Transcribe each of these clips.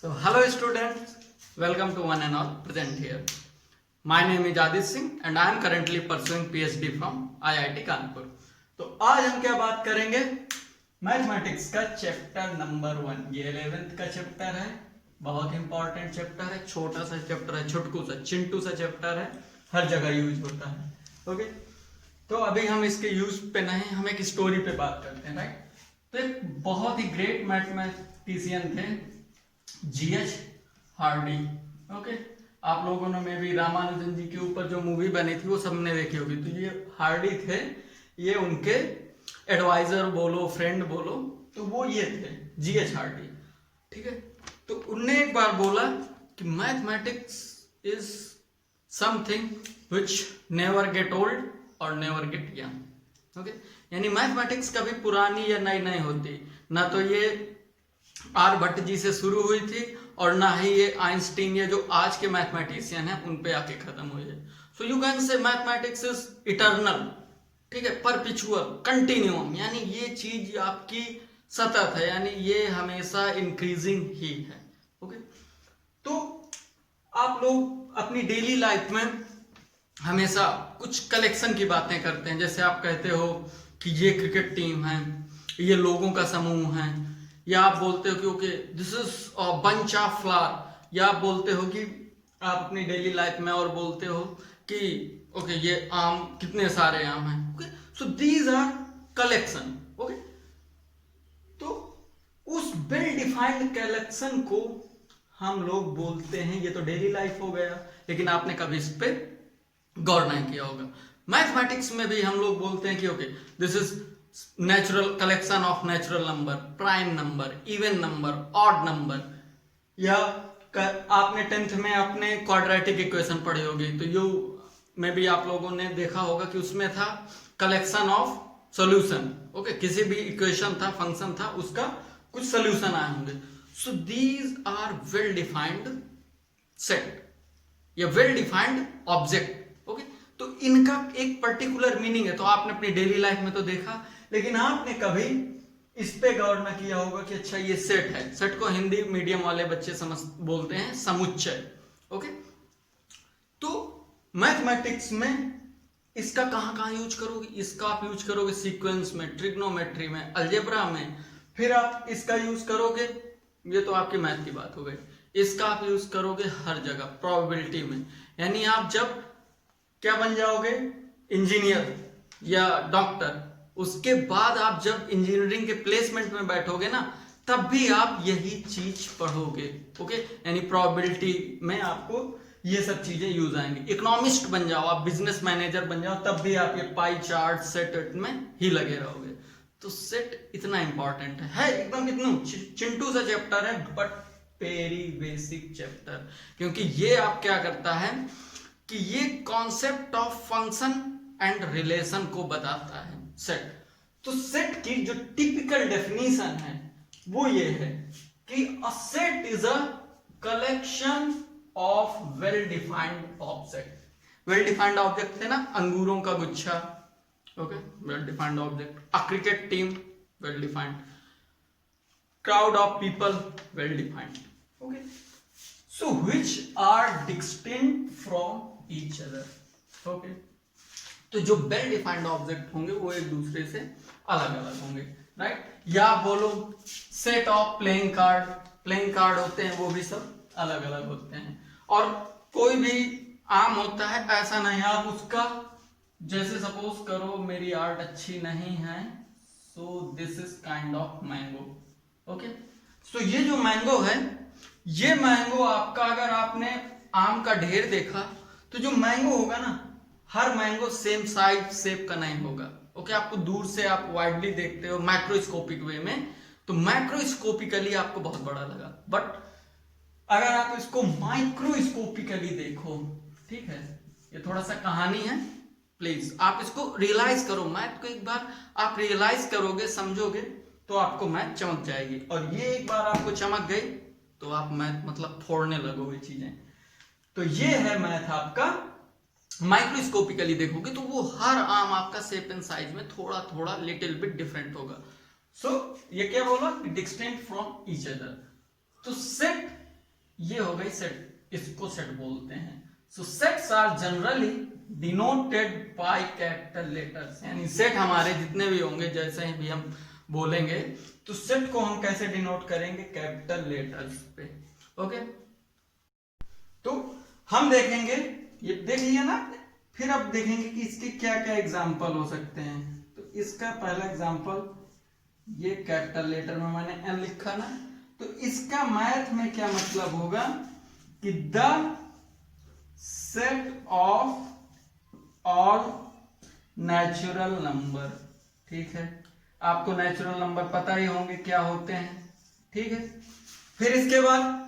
So, hello students, welcome to one and all present here. My name is Adit Singh and I am currently pursuing PhD from IIT Kanpur. तो आज हम क्या बात करेंगे? Mathematics का chapter number 1. ये 11th का चैप्टर है, बहुत इंपॉर्टेंट चैप्टर है, छोटा सा चैप्टर है, छुटकू सा चिंटू सा चैप्टर है, हर जगह यूज होता है. ओके, तो अभी हम इसके यूज पे नहीं, हम एक स्टोरी पे बात करते हैं, राइट? तो एक बहुत ही ग्रेट मैथमेटिशियन थे जीएच हार्डी. ओके, आप लोगों ने में भी रामानुजन जी के ऊपर जो मूवी बनी थी वो सबने देखी होगी. तो ये हार्डी थे, ये उनके एडवाइजर बोलो, फ्रेंड बोलो, तो वो ये थे जीएच हार्डी. ठीक है, तो उनने एक बार बोला कि mathematics is something which never get old और नेवर गेट यंग. ओके, यानी मैथमेटिक्स कभी पुरानी या नई नहीं होती. ना तो ये आर्यभट्ट जी से शुरू हुई थी और ना ही ये आइंस्टीन या जो आज के मैथमेटिशियन हैं उन पे आके खत्म हुई है. सो यू कैन से मैथमेटिक्स इज इटर्नल. ठीक है, परपिचुअल, कंटिन्यूम, यानी ये चीज आपकी सतत है, यानी ये हमेशा इंक्रीजिंग ही है. ओके, तो आप लोग अपनी डेली लाइफ में हमेशा कुछ कलेक्शन की बातें करते हैं. जैसे आप कहते हो कि ये क्रिकेट टीम है, ये लोगों का समूह है, या आप बोलते हो कि okay this is a bunch of flower, या आप बोलते हो कि आप अपनी डेली लाइफ में और बोलते हो कि ओके ये आम, कितने सारे आम हैं. Okay, so these are collection. Okay, तो उस वेल डिफाइंड कलेक्शन को हम लोग बोलते हैं, ये तो डेली लाइफ हो गया, लेकिन आपने कभी इस पे गौर नहीं किया होगा. मैथमेटिक्स में भी हम लोग बोलते हैं कि okay this is natural collection of natural number, prime number, even number, odd number. या आपने 10th में आपने क्वाड्रेटिक इक्वेशन पढ़ी होगी, तो यू में भी आप लोगों ने देखा होगा कि उसमें था कलेक्शन ऑफ सॉल्यूशन. ओके, किसी भी इक्वेशन था, फंक्शन था, उसका कुछ सॉल्यूशन आए होंगे. So these are well defined set या वेल डिफाइंड ऑब्जेक्ट. ओके, तो इनका एक पर्टिकुलर मीनिंग है. तो आपने अपनी डेली लाइफ में तो देखा, लेकिन आपने कभी इस पे गौर ना किया होगा कि अच्छा ये सेट है. सेट को हिंदी मीडियम वाले बच्चे समझ बोलते हैं समुच्चय. ओके, तो मैथमेटिक्स में इसका कहां कहां यूज करोगे? इसका आप यूज करोगे सीक्वेंस में, ट्रिग्नोमेट्री में, अलजेब्रा में. फिर आप इसका यूज करोगे, ये तो आपकी मैथ की बात हो गई, इसका आप यूज करोगे हर जगह, प्रोबेबिलिटी में. यानी आप जब क्या बन जाओगे, इंजीनियर या डॉक्टर, उसके बाद आप जब इंजीनियरिंग के प्लेसमेंट में बैठोगे ना, तब भी आप यही चीज पढ़ोगे. ओके, यानी प्रोबेबिलिटी में आपको ये सब चीजें यूज आएंगी. इकोनॉमिस्ट बन जाओ, आप बिजनेस मैनेजर बन जाओ, तब भी आप ये पाई चार्ट, सेट में ही लगे रहोगे. तो सेट इतना इंपॉर्टेंट है एकदम कितना चिंटू सा चैप्टर है, बट वेरी बेसिक चैप्टर. क्योंकि ये आप क्या करता है कि ये concept of function and relation को बताता है सेट. तो सेट की जो टिपिकल डेफिनेशन है वो ये है कि a set is a collection of well defined object. Well defined object थे ना, अंगूरों का गुच्छा. Okay, well defined object. A cricket team, well defined. Crowd of people, well defined. Okay, so which are distinct from each other. Okay, तो जो well defined object होंगे वो एक दूसरे से अलग अलग होंगे, राइट? या बोलो set of playing card, playing card होते हैं, वो भी सब अलग अलग होते हैं. और कोई भी आम होता है, ऐसा नहीं आप उसका, जैसे सपोज करो मेरी आर्ट अच्छी नहीं है, so this is kind of mango. Okay, so ये जो मैंगो है, ये मैंगो आपका, अगर आपने आम का ढेर देखा, तो जो मैंगो होगा ना, हर मैंगो सेम साइज शेप का नहीं होगा. ओके, आपको दूर से आप वाइडली देखते हो माइक्रोस्कोपिक वे में, तो माइक्रोस्कोपिकली आपको बहुत बड़ा लगा. बट अगर आप इसको माइक्रोस्कोपिकली देखो, ठीक है, ये थोड़ा सा कहानी है, प्लीज आप इसको रियलाइज करो. मैथ को एक बार आप रियलाइज करोगे, समझोगे, तो आपको मैथ चमक जाएगी. और ये एक बार आपको चमक गई तो आप मैथ मतलब फोड़ने लगोगे चीजें. तो ये है मैथ आपका. माइक्रोस्कोपिकली देखोगे तो वो हर आम आपका शेप एंड साइज में थोड़ा थोड़ा लिटिल बिट डिफरेंट होगा. सो ये क्या बोला, डिस्टिंक्ट फ्रॉम ईच अदर. तो सेट ये हो गई सेट, इसको सेट बोलते हैं। So sets are generally denoted by capital letters, यानी सेट हमारे जितने भी होंगे, जैसे भी हम बोलेंगे तो सेट को हम कैसे डिनोट करेंगे, कैपिटल लेटर्स पे। ओके, तो हम देखेंगे, ये देख लिया ना, फिर अब देखेंगे कि इसके क्या क्या एग्जाम्पल हो सकते हैं। तो इसका पहला एग्जाम्पल, ये कैपिटल लेटर में मैंने एन लिखा ना, तो इसका मैथ में क्या मतलब होगा कि the set of all natural number. ठीक है, आपको नेचुरल नंबर पता ही होंगे क्या होते हैं। ठीक है, फिर इसके बाद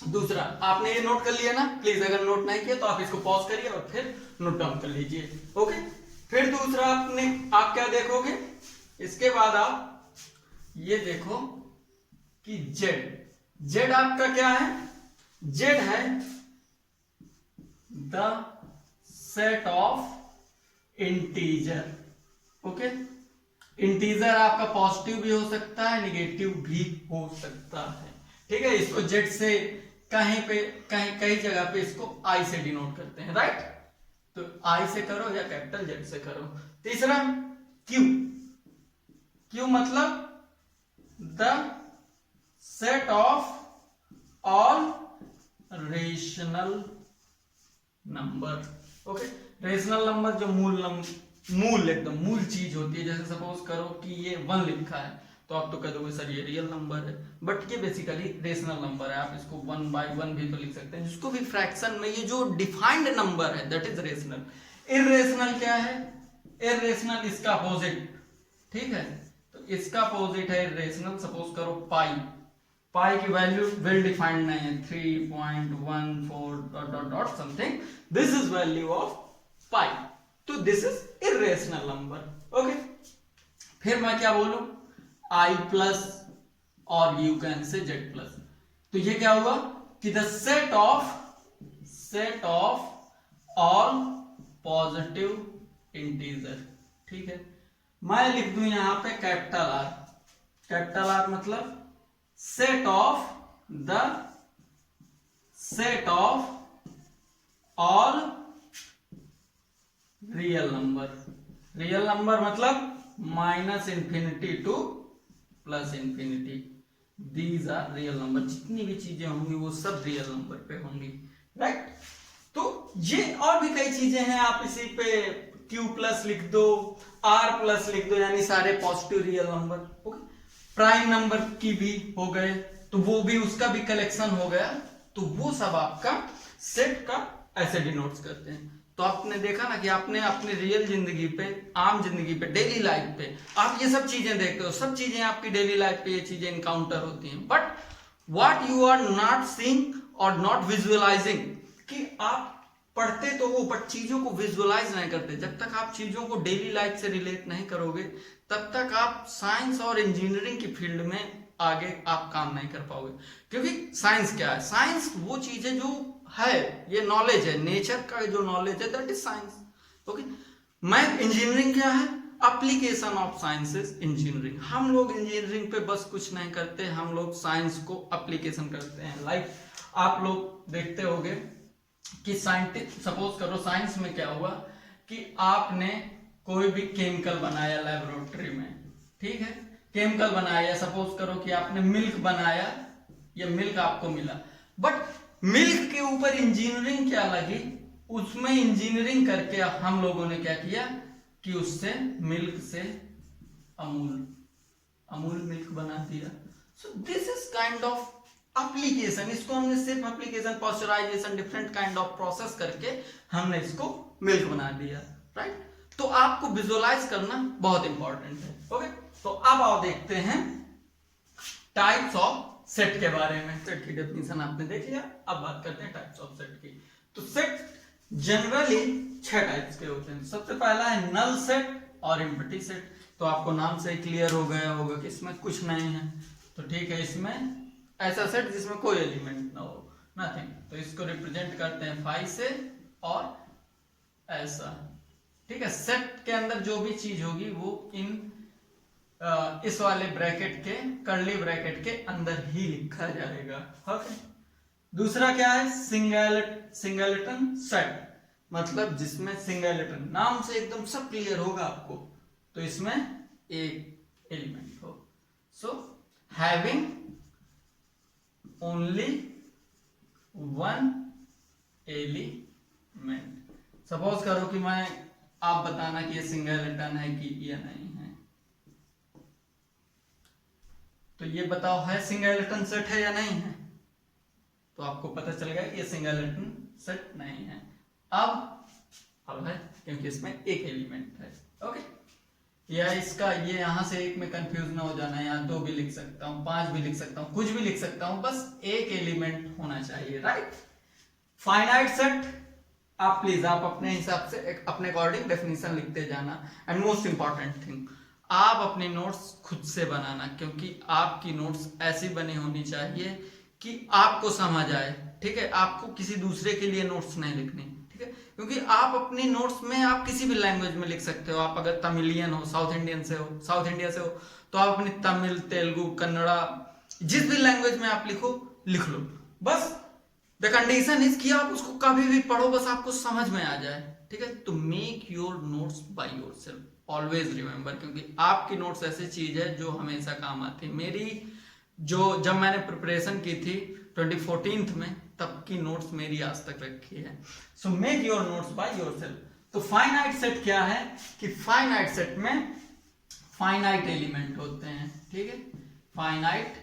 दूसरा, आपने ये नोट कर लिया ना, प्लीज अगर नोट नहीं किया तो आप इसको पॉज करिए और फिर नोट डाउन कर लीजिए। ओके, फिर दूसरा आप क्या देखोगे, इसके बाद आप ये देखो कि जेड आपका क्या है, जेड है the set of integer. Okay, integer आपका पॉजिटिव भी हो सकता है, नेगेटिव भी हो सकता है। ठीक है, इसको जेड से कहीं पे कई जगह पे इसको आई से डिनोट करते हैं, राइट। तो आई से करो या कैपिटल जेड से करो। तीसरा क्यू मतलब the set of all rational number. Okay, rational number जो मूल एकदम मूल चीज होती है, जैसे सपोज करो कि ये 1 लिखा है तो आप तो कह दोगे सर ये रियल नंबर है, बट ये बेसिकली रेशनल नंबर है। आप इसको 1/1 भी तो लिख सकते हैं, जिसको भी फ्रैक्शन में ये जो डिफाइंड नंबर है दैट इज रेशनल। इररेशनल क्या है, इररेशनल इसका अपोजिट। ठीक है, तो इसका अपोजिट है इररेशनल। सपोज करो पाई की वैल्यू वेल डिफाइंड नहीं है, 3.14 something, this is value of pi, तो this is irrational number. Okay, फिर मैं क्या बोलूं, I प्लस और you can say Z plus. तो ये क्या हुआ कि the set of all positive integer. ठीक है, मैं लिख दूं यहां पे कैपिटल आर मतलब set of all real number मतलब -∞ to +∞, these are real number. जितनी भी चीजें होंगी वो सब रियल नंबर पे होंगी, राइट। तो ये और भी कई चीजें हैं, आप इसी पे Q+ लिख दो, R+ लिख दो, यानी सारे positive real number. Okay, prime number की भी हो गए तो वो भी, उसका भी कलेक्शन हो गया, तो वो सब आपका सेट का ऐसे डिनोट्स करते हैं। तो आपने देखा ना कि आपने अपने रियल जिंदगी पे, आम जिंदगी पे, डेली लाइफ पे आप ये सब चीजें देखते हो, सब चीजें आपकी डेली लाइफ पे ये चीजें इनकाउंटर होती हैं, but what you are not seeing और नॉट विजुअलाइजिंग, कि आप पढ़ते तो हो बट चीजों को विजुअलाइज नहीं करते। जब तक आप चीजों को डेली लाइफ से रिलेट नहीं करोगे तब तक आप साइंस और इंजीनियरिंग की फील्ड में आगे आप काम नहीं कर पाओगे। क्योंकि साइंस क्या है, साइंस वो चीजें जो है, ये नॉलेज है, नेचर का जो नॉलेज है that is science. Okay, math engineering क्या है, application of science is engineering. हम लोग इंजीनियरिंग पे बस कुछ नहीं करते, हम लोग साइंस को एप्लीकेशन करते हैं। लाइक आप लोग देखते होंगे कि साइंटिस्ट, सपोज करो साइंस में क्या हुआ कि आपने कोई भी केमिकल बनाया लेबोरेटरी में, ठीक है, केमिकल बनाया, सपोज करो कि आपने मिल्क बनाया, ये मिल्क आपको मिला, बट मिल्क के ऊपर इंजीनियरिंग क्या लगी, उसमें इंजीनियरिंग करके हम लोगों ने क्या किया कि उससे मिल्क से अमूल मिल्क बना दिया। सो this is kind of application. इसको हमने सिर्फ application, pasteurisation, different kind of process करके हमने इसको मिल्क बना दिया, राइट। तो आपको विजुअलाइज करना बहुत इंपॉर्टेंट है। ओके, तो अब आओ देखते हैं टाइप्स ऑफ सेट के बारे में। सेट की डेफिनेशन आपने देख लिया, अब बात करते हैं टाइप्स ऑफ सेट की। तो सेट जनरली 6 टाइप्स के होते हैं। सबसे पहला है नल सेट और एम्प्टी सेट। तो आपको नाम से क्लियर हो गया होगा कि इसमें कुछ नहीं है, तो ठीक है, इसमें ऐसा सेट जिसमें कोई एलिमेंट ना हो, नथिंग, तो इसको रिप्रेजेंट करते हैं 5 से और ऐसा, ठीक है। सेट के अंदर जो भी चीज होगी वो इस वाले ब्रैकेट के, कर्ली ब्रैकेट के अंदर ही लिखा जाएगा। ओके, दूसरा क्या है, सिंगलेटन सेट, मतलब जिसमें सिंगलेटन, नाम से एकदम सब क्लियर होगा आपको, तो इसमें एक एलिमेंट हो। So having only one element. Suppose करो कि मैं, आप बताना कि ये सिंगलेटन है कि ये नहीं है, तो ये बताओ है सिंगलेटन सेट है या नहीं है, तो आपको पता चल गया ये सिंगलेटन सेट नहीं है। अब है क्योंकि इसमें एक एलिमेंट है। ओके, या इसका ये यहां से एक में कंफ्यूज ना हो जाना, यहाँ 2 भी लिख सकता हूँ, 5 भी लिख सकता हूँ, कुछ भी लिख सकता हूँ, बस एक एलिमेंट होना चाहिए, राइट। फाइनाइट सेट, आप प्लीज आप अपने हिसाब से अपने अकॉर्डिंग डेफिनेशन लिखते जाना। एंड मोस्ट इंपॉर्टेंट थिंग, आप अपने नोट्स खुद से बनाना, क्योंकि आपकी नोट्स ऐसी बनी होनी चाहिए कि आपको समझ आए, ठीक है। आपको किसी दूसरे के लिए नोट्स नहीं लिखनी, ठीक है, क्योंकि आप अपनी नोट्स में आप किसी भी लैंग्वेज में लिख सकते हो। आप अगर तमिलियन हो, साउथ इंडियन से हो, साउथ इंडिया से हो, तो आप अपनी तमिल, तेलुगु, कन्नड़ा, जिस भी लैंग्वेज में आप लिख लो, बस द कंडीशन इज कि आप उसको कभी भी पढ़ो, बस आपको समझ में आ जाए, ठीक है। तो make your notes by yourself, always remember, क्योंकि आपकी नोट्स ऐसी चीज है जो हमेशा काम आती है। मेरी जब मैंने प्रिपरेशन की थी 2014 में, तब की नोट्स मेरी आज तक रखी है। So make your notes by yourself. तो फाइनाइट सेट क्या है कि फाइनाइट सेट में फाइनाइट एलिमेंट होते हैं, ठीक है, फाइनाइट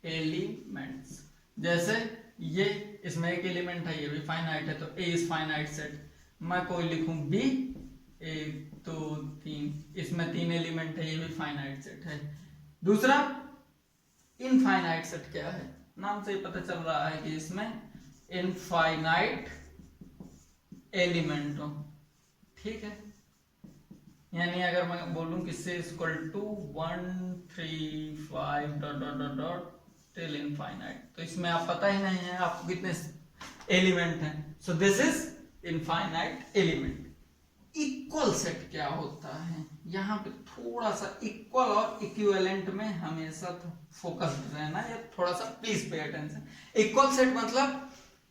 एलिमेंट्स। जैसे ये, इसमें एक एलिमेंट है, ये भी फाइनाइट है, तो ए इज फाइनाइट सेट। मैं कोई लिखूं बी, 1 2 3, इसमें 3 एलिमेंट है, ये भी फाइनाइट सेट है। दूसरा इनफाइनाइट सेट क्या है, नाम से पता चल रहा है कि इसमें इनफाइनाइट एलिमेंट हो, ठीक है। यानी अगर मैं बोलूं कि से equal to 1 3 5 dot dot dot dot till infinite, तो इसमें आप पता ही नहीं है आपको कितने एलिमेंट हैं। सो this is infinite element. Equal set क्या होता है, यहाँ पे थोड़ा सा इक्वल और इक्विवेलेंट में हमेशा फोकस रहना, या थोड़ा सा please pay attention. Equal set मतलब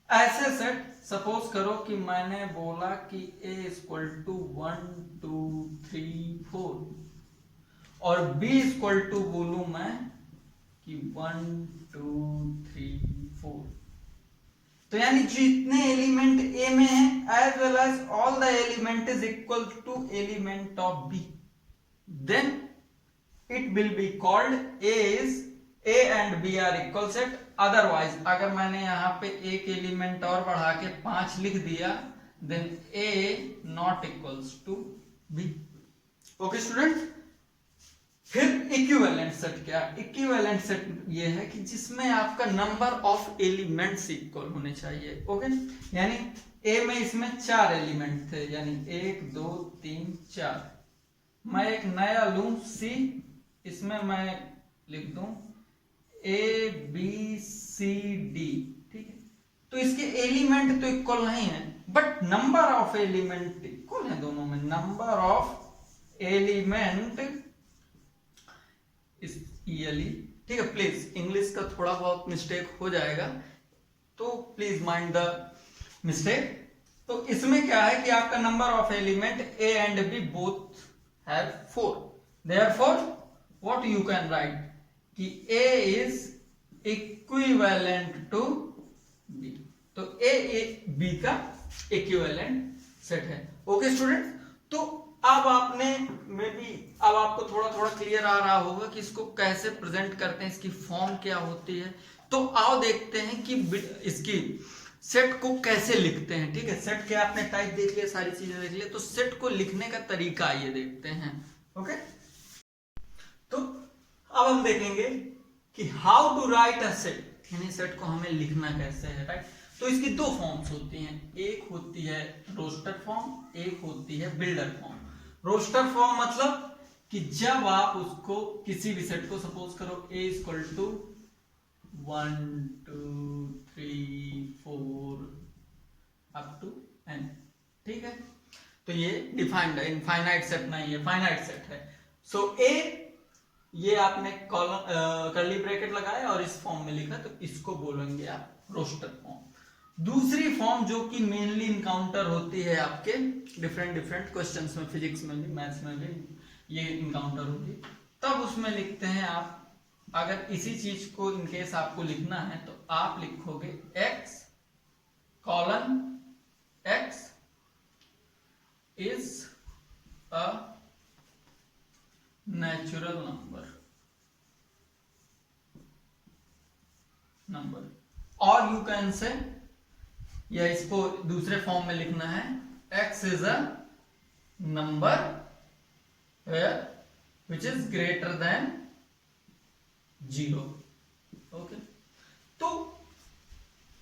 ऐसे सेट, सपोज करो कि मैंने बोला कि a इक्वल टू 1 2 3 4 और b इक्वल टू बोलूं मैं कि 1 2 3 4, तो यानी जितने एलिमेंट ए में है as well as all the element is equal to element of B, then it will be called A and B are equal set. Otherwise अगर मैंने यहाँ पे एक एलिमेंट और बढ़ा के 5 लिख दिया, then A not equals to B. Okay student, फिर इक्विवेलेंट सेट क्या, इक्विवेलेंट सेट ये है कि जिसमें आपका नंबर ऑफ एलिमेंट्स इक्वल होने चाहिए। ओके, यानी ए में इसमें 4 एलिमेंट थे, यानी 1 2 3 4। मैं एक नया लूं सी, इसमें मैं लिख दूं ए बी सी डी, ठीक है। तो इसके एलिमेंट तो इक्वल नहीं है, but number of element equal है दोनों में। नंबर ऑफ एलिमेंट इस ईयरली, ठीक है। प्लीज इंग्लिश का थोड़ा बहुत मिस्टेक हो जाएगा, तो प्लीज माइंड द मिस्टेक। तो इसमें क्या है कि आपका number of element A and B both have 4, therefore what you can write कि A is equivalent to B, तो ए बी का इक्विवेलेंट सेट है। ओके स्टूडेंट, तो अब आपने में भी अब आपको थोड़ा थोड़ा क्लियर आ रहा होगा कि इसको कैसे प्रेजेंट करते हैं, इसकी फॉर्म क्या होती है। तो आओ देखते हैं कि इसकी सेट को कैसे लिखते हैं, ठीक है। सेट के आपने टाइप देख लिया, सारी चीजें देख लिया, तो सेट को लिखने का तरीका आइए देखते हैं। ओके, तो अब हम देखेंगे कि how to write a set, यानी सेट को हमें लिखना कैसे है, राइट। तो इसकी 2 फॉर्म्स होती हैं, एक होती है रोस्टर फॉर्म, एक होती है बिल्डर फॉर्म। रोस्टर फॉर्म मतलब कि जब आप उसको किसी भी सेट को, सपोज करो a equal to 1 2 3 4 up to n, ठीक है। तो ये डिफाइंड है, इनफाइनाइट सेट नहीं है, फाइनाइट सेट है। सो a ये आपने कॉलम कर्ली ब्रैकेट लगाया और इस फॉर्म में लिखा, तो इसको बोलेंगे आप रोस्टर फॉर्म। दूसरी फॉर्म जो कि मेनली इनकाउंटर होती है आपके डिफरेंट डिफरेंट क्वेश्चंस में, फिजिक्स में भी, मैथ्स में भी ये इनकाउंटर होती है, तब उसमें लिखते हैं आप, अगर इसी चीज को इनकेस आपको लिखना है तो आप लिखोगे x colon x is a natural number, और यू कैन से, या इसको दूसरे फॉर्म में लिखना है, x is a number which is greater than 0। Okay, तो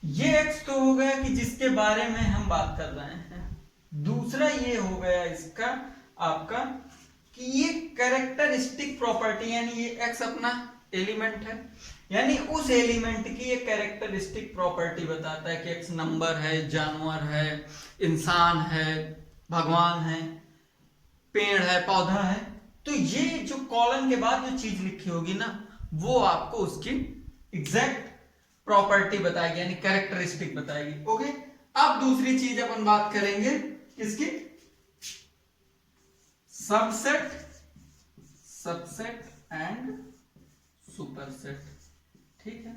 ये x तो हो गया कि जिसके बारे में हम बात कर रहे हैं। दूसरा ये हो गया इसका आपका कि ये कैरेक्टरिस्टिक प्रॉपर्टी, यानी ये x अपना एलिमेंट है, यानी उस एलिमेंट की ये कैरेक्टरिस्टिक प्रॉपर्टी बताता है कि x नंबर है, जानवर है, इंसान है, भगवान है, पेड़ है, पौधा है। तो ये जो कॉलन के बाद जो चीज लिखी होगी ना, वो आपको उसकी एग्जैक्ट प्रॉपर्टी बताएगी, यानी कैरेक्टरिस्टिक बताएगी। ओके, अब दूसरी चीज अपन बात करेंगे किसकी, सबसेट, सबसेट एंड सुपरसेट। ठीक है,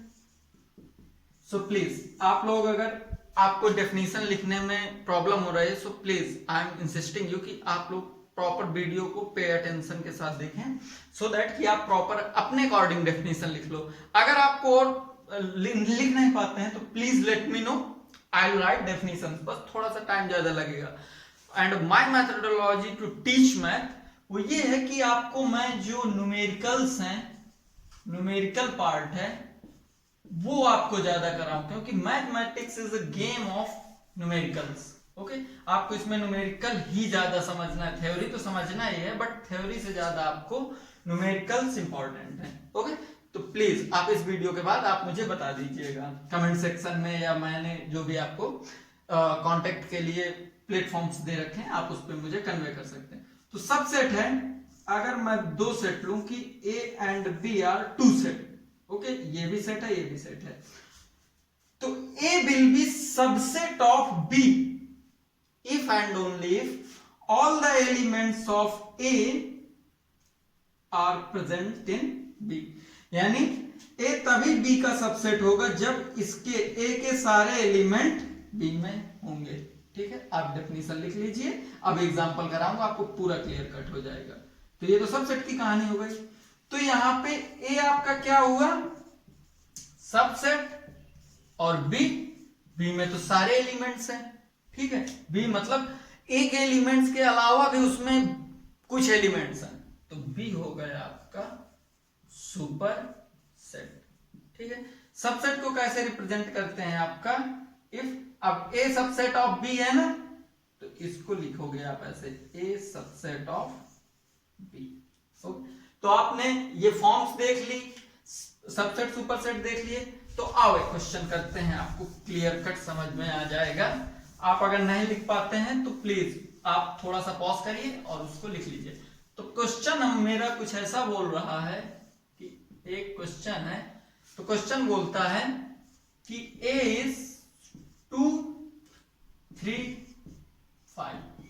सो प्लीज आप लोग, अगर आपको डेफिनेशन लिखने में प्रॉब्लम हो रही है, so please I am insisting you कि आप लोग प्रॉपर वीडियो को पे अटेंशन के साथ देखें, सो दैट कि आप प्रॉपर अपने अकॉर्डिंग डेफिनेशन लिख लो। अगर आपको और लिख नहीं पाते हैं तो please let me know, I will write definition, बस थोड़ा सा टाइम ज्यादा लगेगा। And my methodology to teach math वो ये है कि आपको मैं जो न्यूमेरिकल्स हैं, न्यूमेरिकल पार्ट है, वो आपको ज्यादा कराऊं, क्योंकि mathematics is a game of numericals. Okay, आपको इसमें न्यूमेरिकल ही ज्यादा समझना है, थ्योरी तो समझना ही है, बट थ्योरी से ज्यादा आपको न्यूमेरिकल्स इंपॉर्टेंट है। ओके, तो प्लीज आप इस वीडियो के बाद आप मुझे बता दीजिएगा कमेंट सेक्शन में, या मैंने जो भी आपको कांटेक्ट के लिए प्लेटफॉर्म्स दे रखे हैं, आप उस पर मुझे कन्वे कर सकते हैं। तो सबसेट है, अगर मैं दो सेट लूं कि A and B are two set, okay, ये भी सेट है, ये भी सेट है, तो A will be subset of B if and only if all the elements of A are present in B, यानी A तभी B का सबसेट होगा जब इसके A के सारे एलिमेंट B में होंगे। ठीक है, आप डेफिनेशन लिख लीजिए, अब एग्जांपल कराऊंगा, आपको पूरा क्लियर कट हो जाएगा। तो ये तो सबसेट की कहानी हो गई। तो यहां पे A आपका क्या हुआ, सबसेट, और B में तो सारे एलिमेंट्स हैं। ठीक है, B मतलब एक एलिमेंट्स के अलावा भी उसमें कुछ एलिमेंट्स हैं, तो B हो गया आपका सुपर सेट। ठीक है, सबसेट को कैसे रिप्रेजेंट करते हैं आपका, इफ अब A सबसेट ऑफ B है ना, तो इसको लिखोगे आप ऐसे, A सबसेट ऑफ B। तो आपने ये फॉर्म्स देख ली, सबसेट सुपरसेट देख लिए, तो आओ एक क्वेश्चन करते हैं, आपको क्लियर कट समझ में आ जाएगा। आप अगर नहीं लिख पाते हैं तो प्लीज आप थोड़ा सा पॉज करिए और उसको लिख लीजिए। तो क्वेश्चन हम मेरा कुछ ऐसा बोल रहा है कि एक क्वेश्चन है, तो क्वेश्चन बोलता है कि A इज 2 3 5,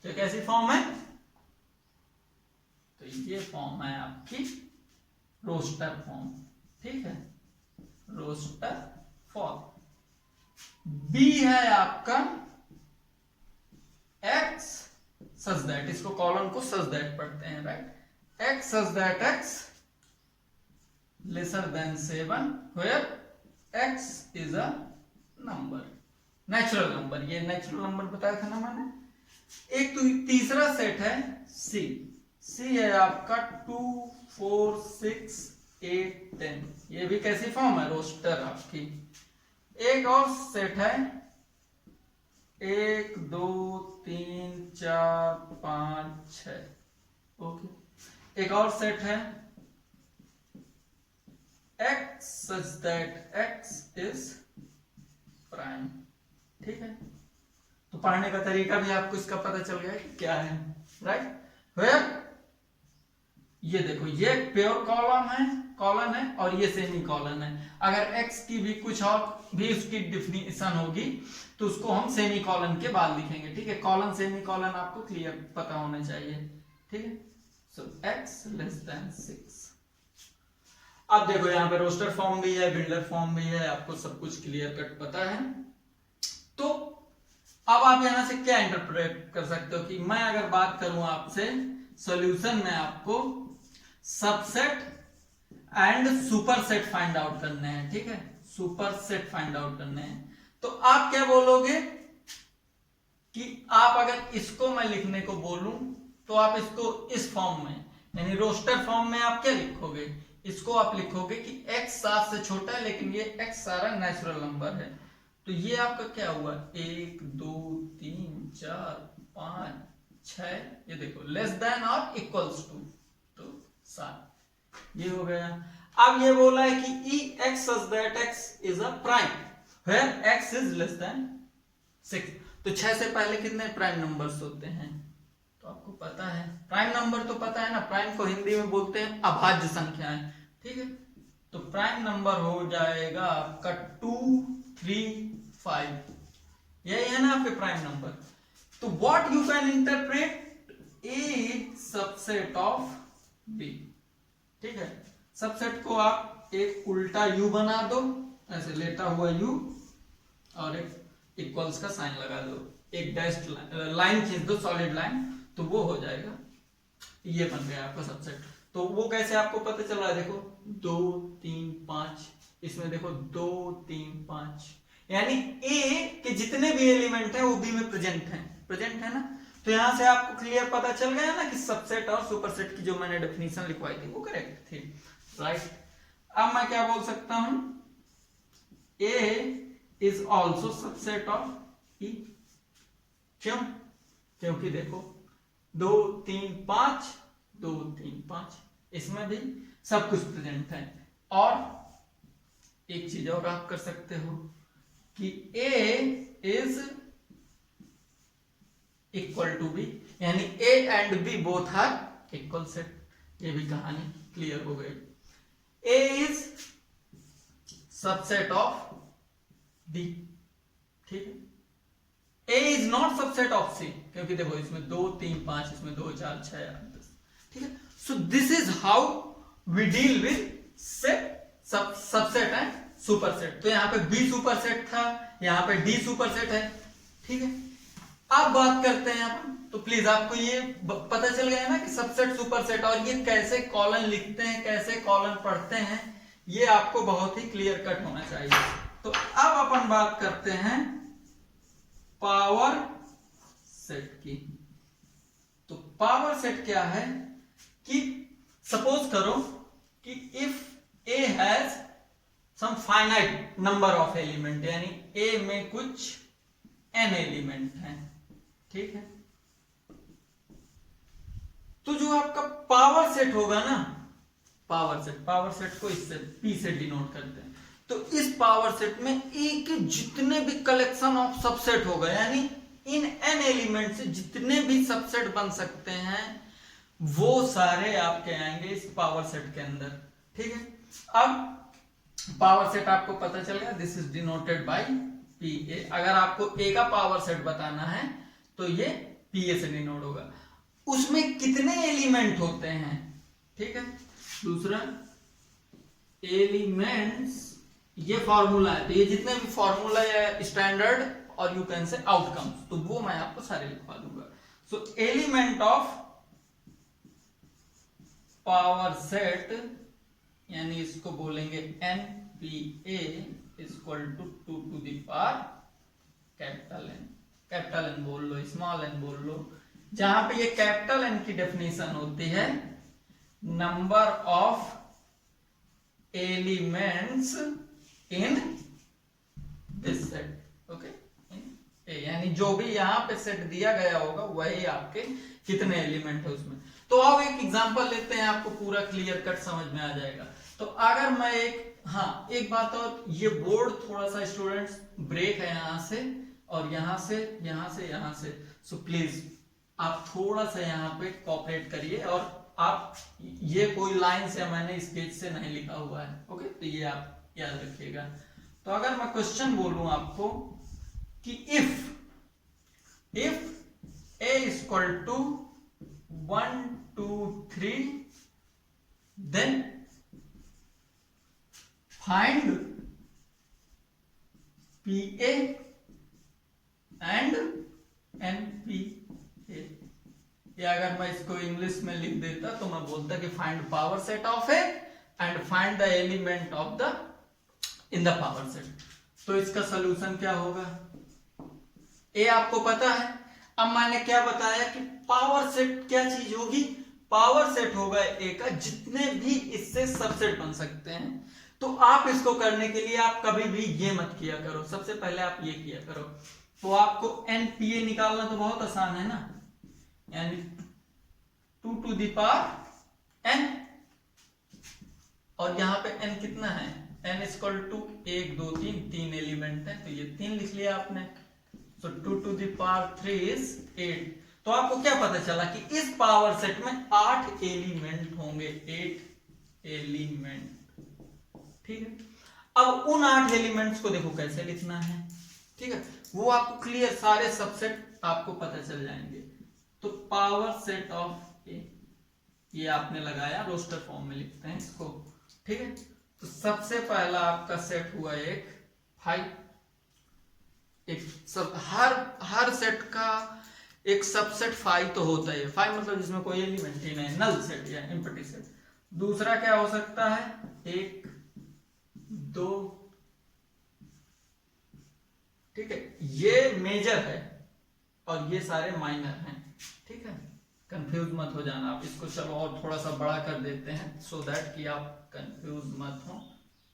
तो कैसी फॉर्म है, तो ये फॉर्म है आपकी रोस्टर फॉर्म। ठीक है, रोस्टर फॉर्म। B है आपका x सच दैट, इसको कॉलम को सच दैट पढ़ते हैं, right, x such that x lesser than 7 where x is a number, natural number. ये नेचुरल नंबर बताया था ना मैंने। एक तो तीसरा सेट है C है आपका 2 4 6 8 10, ये भी कैसी फॉर्म है, रोस्टर आपकी। एक और सेट है 1 2 3 4 5 6, ओके। एक और सेट है x such that x is prime। ठीक है, तो पढ़ने का तरीका भी आपको इसका पता चल गया कि क्या है, राइट। वेयर ये देखो ये प्योर कॉलन है और ये सेमी कॉलन है। अगर x की भी कुछ और भी उसकी डिफिनीशन होगी तो उसको हम सेमी कॉलन के बाद लिखेंगे, ठीक है। कॉलन सेमी कॉलन आपको क्लियर पता होना चाहिए, ठीक है। सो x लेस देन 6। अब देखो यहाँ पे रोस्टर फॉर्म भी है, बिल्डर फॉर्म भी है, आपको सब कुछ क्लियर कट पता है। तो अब आप यहां से क्या इंटरप्रेट कर सकते हो कि मैं अगर बात करूं आपसे सॉल्यूशन में आपको subset and superset find out करने हैं, ठीक है। सुपरसेट फाइंड आउट करने हैं तो आप क्या बोलोगे कि आप अगर इसको मैं लिखने को बोलूं तो आप इसको इस फॉर्म में यानी रोस्टर फॉर्म में आप क्या लिखोगे, इसको आप लिखोगे कि x 7 से छोटा है लेकिन ये x सारा नेचुरल नंबर है। तो ये आपका क्या हुआ 1 2 3 4 5 6, ये देखो लेस देन और इक्वल्स टू, तो 7 ये हो गया। अब ये बोला है कि E x such that x is a prime where x is less than 6। तो 6 से पहले कितने प्राइम नंबर्स होते हैं तो आपको पता है, प्राइम नंबर तो पता है ना, प्राइम को हिंदी में बोलते हैं अभाज्य संख्याएं, ठीक है। तो प्राइम नंबर हो जाएगा आपका 2 3 5, यही है ना आपके प्राइम नंबर। तो what you can interpret a subset of B, ठीक है। सबसेट को आप एक उल्टा यू बना दो, ऐसे लेटा हुआ यू और एक इक्वल्स का साइन लगा दो, एक डैश लाइन खींच दो सॉलिड लाइन, तो वो हो जाएगा, ये बन गया आपका सबसेट। तो वो कैसे आपको पता चल रहा है, देखो 2 3 5, इसमें देखो 2 3 5, यानी ए के जितने भी एलिमेंट है वो बी में प्रेजेंट है ना। तो यहां से आपको क्लियर पता चल गया ना कि सबसेट और सुपरसेट की जो मैंने डेफिनेशन लिखवाई थी वो करेक्ट थी, राइट। अब मैं क्या बोल सकता हूं, ए इज ऑल्सो सबसेट ऑफ ई, क्यों, क्योंकि देखो 2 3 5 2 3 5, इसमें भी सब कुछ प्रेजेंट है। और एक चीज और आप कर सकते हो कि A is equal to B, यानी A and B both are equal set, ये भी कहानी क्लियर हो गई। A is subset of D, ठीक है। A is not subset of C, क्योंकि देखो इसमें 2 3 5, इसमें 2 4 6 8 10, ठीक है। So this is how we deal with set, subset and superset. तो यहाँ पे B सुपरसेट था, यहाँ पे D सुपरसेट है, ठीक है। अब बात करते हैं अपन, तो प्लीज आपको ये पता चल गया ना कि सबसेट सुपरसेट और ये कैसे कॉलन लिखते हैं, कैसे कॉलन पढ़ते हैं, ये आपको बहुत ही क्लियर कट होना चाहिए। तो अब अपन बात करते हैं पावर सेट की। तो पावर सेट क्या है कि सपोज करो कि if A has some finite number of element, यानी ए में कुछ n एलिमेंट है, ठीक है। तो जो आपका पावर सेट होगा ना, पावर सेट को इससे p से डिनोट करते हैं। तो इस पावर सेट में ए के जितने भी कलेक्शन ऑफ सबसेट होगा, यानी इन n एलिमेंट से जितने भी सबसेट बन सकते हैं वो सारे आपके आएंगे इस पावर सेट के अंदर, ठीक है। अब पावर सेट आपको पता चल गया, दिस इज डिनोटेड बाय पीए। अगर आपको ए का पावर सेट बताना है तो ये पीए से डिनोट होगा। उसमें कितने एलिमेंट होते हैं, ठीक है। दूसरा एलिमेंट्स, ये फॉर्मूला है, तो ये जितने भी फॉर्मूला है स्टैंडर्ड और यू कैन से आउटकम्स, तो वो मैं आपको सारे लिखवा दूंगा। So element of power set, यानी इसको बोलेंगे NPA equal to 2 to the power capital N। Capital N बोल लो, स्मॉल n बोल लो, जहां पे ये कैपिटल N की डेफिनेशन होती है number of elements in this set, okay. यानी जो भी यहां पे सेट दिया गया होगा वही आपके कितने एलिमेंट है उसमें। तो अब एक एग्जांपल लेते हैं, आपको पूरा क्लियर कट समझ में आ जाएगा। तो अगर मैं एक बात और, ये बोर्ड थोड़ा सा स्टूडेंट्स ब्रेक है यहाँ से और यहाँ से, सो प्लीज आप थोड़ा सा यहाँ पे कोऑपरेट करिए और आप ये कोई लाइन से मैंने स्केच से नहीं लिखा हुआ है, ओके, तो ये आप याद रखिएगा। तो अगर मैं क्वेश्चन बोलूं आपको कि if a equal to 1 2 3 then find PA and NPA, या अगर मैं इसको इंग्लिश में लिख देता तो मैं बोलता कि find power set of A and find the element of the in the power set. तो इसका सलूशन क्या होगा? ए आपको पता है। अब मैंने क्या बताया कि पावर सेट क्या चीज होगी? पावर सेट होगा ए का जितने भी इससे सबसेट बन सकते हैं। तो आप इसको करने के लिए आप कभी भी ये मत किया करो, सबसे पहले आप ये किया करो। तो आपको NPA निकालना तो बहुत आसान है ना, यानी 2 टू द पावर n, और यहां पे n कितना है? n इक्वल टू 1 2 3, 3 एलिमेंट है तो ये 3 लिख लिया आपने। तो 2 टू द पावर 3 इज 8। तो आपको क्या पता चला कि इस पावर सेट में 8 एलिमेंट होंगे, 8 एलिमेंट, ठीक है। अब उन 8 एलिमेंट्स को देखो कैसे लिखना है, ठीक है, वो आपको क्लियर सारे सबसेट आपको पता चल जाएंगे। तो पावर सेट ऑफ ए ये आपने लगाया, रोस्टर फॉर्म में लिखते हैं इसको, ठीक है। तो सबसे पहला आपका सेट हुआ एक 5, एक सब हर सेट का एक सबसेट 5 तो होता है। 5 मतलब जिसमें कोई एलिमेंट ही नहीं, नल सेट या एम्प्टी सेट। दूसरा क्या हो सकता है? 1 2, ठीक है, ये मेजर है और ये सारे माइनर हैं, ठीक है। कंफ्यूज मत हो जाना आप, इसको चलो और थोड़ा सा बड़ा कर देते हैं सो दैट कि आप कंफ्यूज मत हो।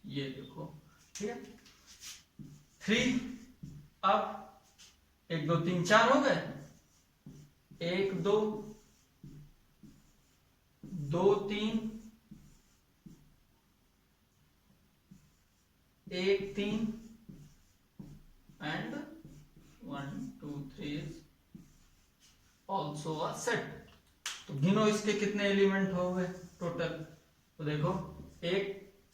ये देखो, ठीक है, 3, अब 1 2 3 4 हो गए, 1 2 2 3 1 3 and 1 2 3 also a set। तो गिनो इसके कितने एलिमेंट हो गए टोटल। तो देखो, एक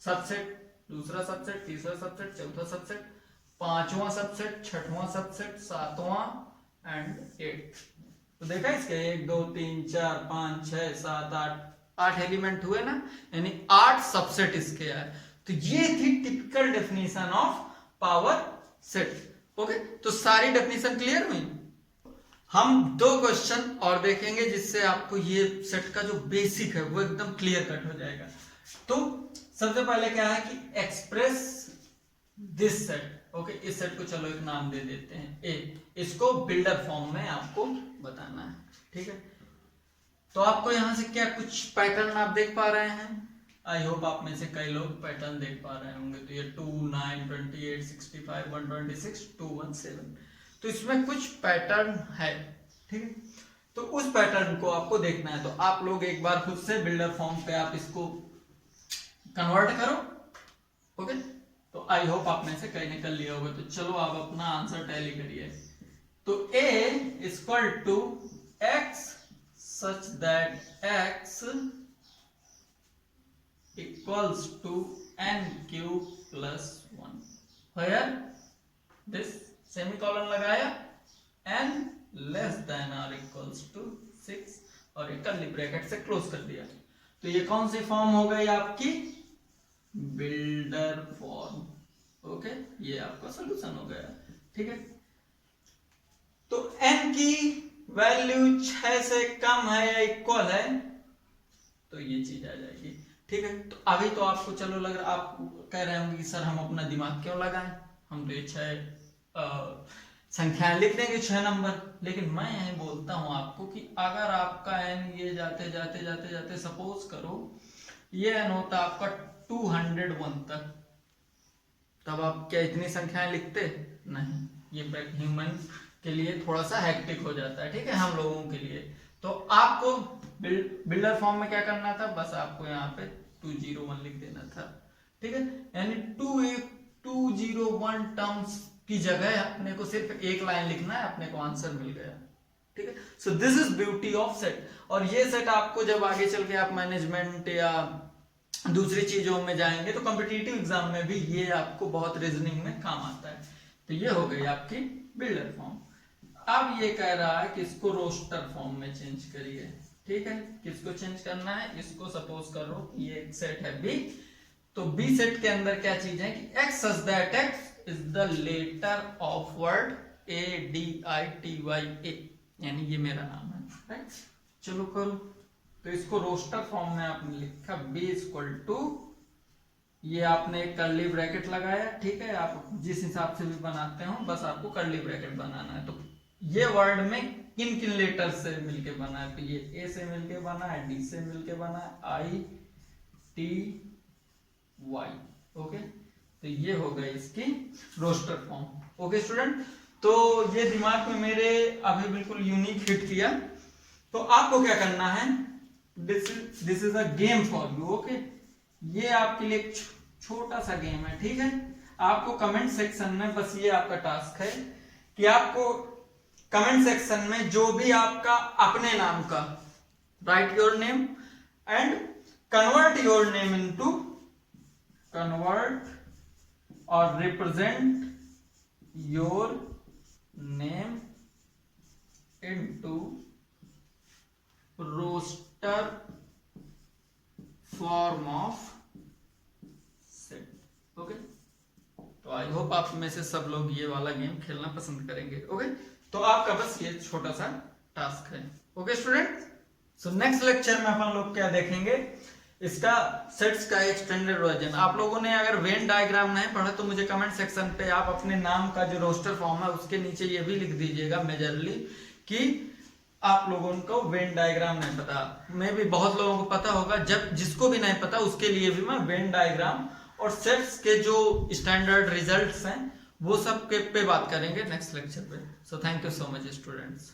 सबसेट, दूसरा सबसेट, तीसरा सबसेट, चौथा सबसेट, पांचवा सबसेट, छठवां सबसेट, सातवां एंड 8। तो देखा इसके 1 2 3 4 5 6 7 8 एलिमेंट हुए ना, यानी 8 सबसेट इसके आए। तो ये थी typical definition of power set, okay. तो सारी डेफिनेशन क्लियर हुई। हम 2 क्वेश्चन और देखेंगे जिससे आपको ये सेट का जो बेसिक है वो एकदम क्लियर कट हो जाएगा। तो सबसे पहले क्या है कि एक्सप्रेस दिस सेट, ओके। इस सेट को चलो एक नाम दे देते हैं ए, इसको बिल्डर फॉर्म में आपको बताना है, ठीक है। तो आपको यहां से क्या कुछ पैटर्न आप देख पा रहे हैं? आई होप आप में से कई लोग पैटर्न देख पा रहे होंगे। तो ये 2 9 28 65 126 2 1 7, तो इसमें कुछ पैटर्न है, ठीक है। तो उस पैटर्न को आपको देखना है। तो आप लोग एक बार खुद से बिल्डर फॉर्म पे आप इसको कन्वर्ट करो, ओके। तो आई होप आप में से कई ने कर लिया होगा। तो चलो आप अपना आंसर टैली करिए। तो a equal to x such that x equals to n³ + 1 where this semicolon लगाया n लेस देन और इक्वल्स टू 6 और एक कर्ली ब्रैकेट से क्लोज कर दिया। तो ये कौन सी फॉर्म हो गई आपकी? Builder form, okay. ये आपका सॉल्यूशन हो गया, ठीक है। तो n की वैल्यू 6 से कम है या इक्वल है तो ये चीज आ जाएगी, ठीक है। तो अभी तो आपको चलो लग रहा, आप कह रहे होंगे कि सर हम अपना दिमाग क्यों लगाएं, हम तो ये 6 संख्याएं लिख देंगे 6 नंबर। लेकिन मैं यही बोलता हूं आपको कि अगर आपका n ये जाते जाते जाते जाते सपोज करो ये n होता आपका 201 तक, तब आप क्या इतनी संख्याएं लिखते? नहीं, ये ह्यूमन के लिए थोड़ा सा हेक्टिक हो जाता है, ठीक है, हम लोगों के लिए। तो आपको बिल्डर फॉर्म में क्या करना था? बस आपको यहाँ पे 201 लिख देना था, ठीक है। यानी 201 टर्म्स की जगह अपने को सिर्फ एक लाइन लिखना है, अपने को आंसर मिल गया, ठीक है। So this is beauty of set. और ये सेट आपको जब आगे चल के आप मैनेजमेंट या दूसरी चीजों में जाएंगे तो कॉम्पिटिटिव एग्जाम में भी ये आपको बहुत रीजनिंग में काम आता है। तो ये हो गई आपकी बिल्डर फॉर्म। अब ये कह रहा है कि इसको रोस्टर फॉर्म में चेंज करिए, ठीक है। किसको चेंज करना है, इसको सपोज करो ये एक सेट है बी, तो बी सेट के अंदर क्या चीज है कि x such that x is the letter of word ADITYA, यानी ये मेरा नाम है, राइट। चलो करो, तो इसको रोस्टर फॉर्म में आपने लिखा b इक्वल टू, ये आपने एक कर्ली ब्रैकेट लगाया, ठीक है। आप जिस हिसाब से भी बनाते हो बस आपको कर्ली ब्रैकेट बनाना है। तो ये वर्ड में किन किन लेटर से मिलके बना है, तो ये A से मिलके बना है, D से मिलके बना है, ITY, ओके। तो ये हो गई इसकी रोस्टर फॉर्म, ओके स्टूडेंट। तो ये दिमाग में मेरे अभी बिल्कुल यूनिक हिट किया। तो आपको क्या करना है, this is a game for you, okay. ये आपके लिए एक छोटा सा गेम है, ठीक है। आपको कमेंट सेक्शन में बस ये आपका टास्क है कि आपको कमेंट सेक्शन में जो भी आपका अपने नाम का, write your name and convert your name into, convert और represent your name into roster form of set, okay. तो आई होप आप में से सब लोग ये वाला गेम खेलना पसंद करेंगे, ओके। तो आपका बस ये छोटा सा टास्क है, okay student. So next lecture में अपन लोग क्या देखेंगे, इसका सेट्स का एक्सटेंडेड वर्जन। आप लोगों ने अगर वेन डायग्राम नहीं पढ़ा तो मुझे कमेंट सेक्शन पे आप अपने नाम का जो रोस्टर फॉर्म है उसके नीचे ये भी लिख दीजिएगा मेजरली कि आप लोगों को वेन डायग्राम नहीं पता। मैं भी बहुत लोगों को पता होगा, जब जिसको भी नहीं पता उसके लिए भी मैं वेन डायग्राम और सेट्स के जो स्टैंडर्ड रिजल्ट्स हैं वो सब के पे बात करेंगे नेक्स्ट लेक्चर पे। So thank you so much students.